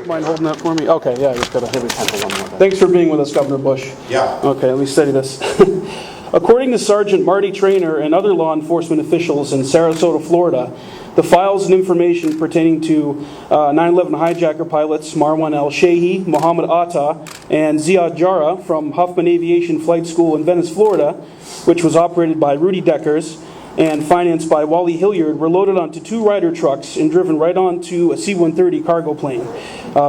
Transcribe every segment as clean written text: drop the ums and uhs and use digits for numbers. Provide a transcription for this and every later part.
Mind holding that for me? Okay, yeah, just got to hit it. Thanks for being with us, Governor Bush. Yeah. Okay, let me study this. According to Sergeant Marty Traynor and other law enforcement officials in Sarasota, Florida, the files and information pertaining to 9/11 hijacker pilots Marwan al-Shehi, Mohammed Atta, and Ziad Jarrah from Huffman Aviation Flight School in Venice, Florida, which was operated by Rudy Deckers and financed by Wally Hilliard, were loaded onto 2 Ryder trucks and driven right onto a C-130 cargo plane,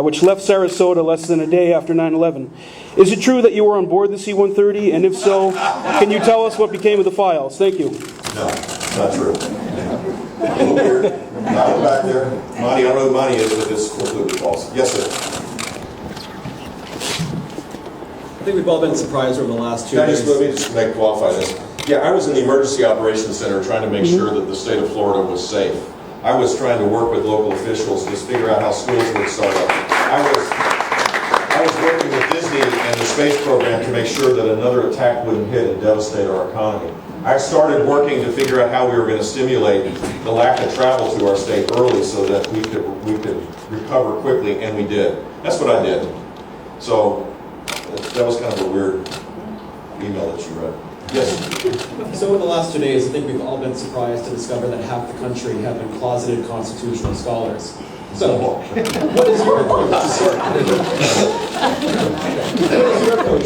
which left Sarasota less than a day after 9/11. Is it true that you were on board the C-130? And if so, can you tell us what became of the files? Thank you. No, not true. A little weird. Not back there. Monty, I don't know who Monty is, but it's completely false. Yes, sir. I think we've all been surprised over the last 2 days. Let me just qualify this. Yeah, I was in the Emergency Operations Center trying to make sure that the state of Florida was safe. I was trying to work with local officials to figure out how schools would start up. I was working with Disney and the space program to make sure that another attack wouldn't hit and devastate our economy. I started working to figure out how we were going to stimulate the lack of travel to our state early so that we could recover quickly, and we did. That's what I did. So that was kind of a weird email that you read. Yes. So over the last 2 days, I think we've all been surprised to discover that half the country have been closeted constitutional scholars. So, what is your approach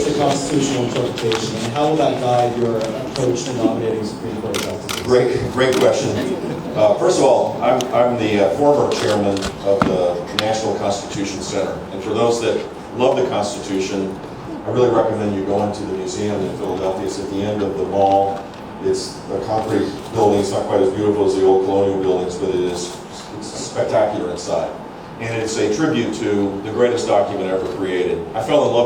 to constitutional interpretation, and how will that guide your approach to nominating Supreme Court justices? Great question. First of all, I'm the former chairman of the National Constitution Center, and for those that love the Constitution, I really recommend you go into the museum in Philadelphia. It's at the end of the mall. It's a concrete building. It's not quite as beautiful as the old colonial buildings, but it's spectacular inside. And it's a tribute to the greatest document ever created. I fell in love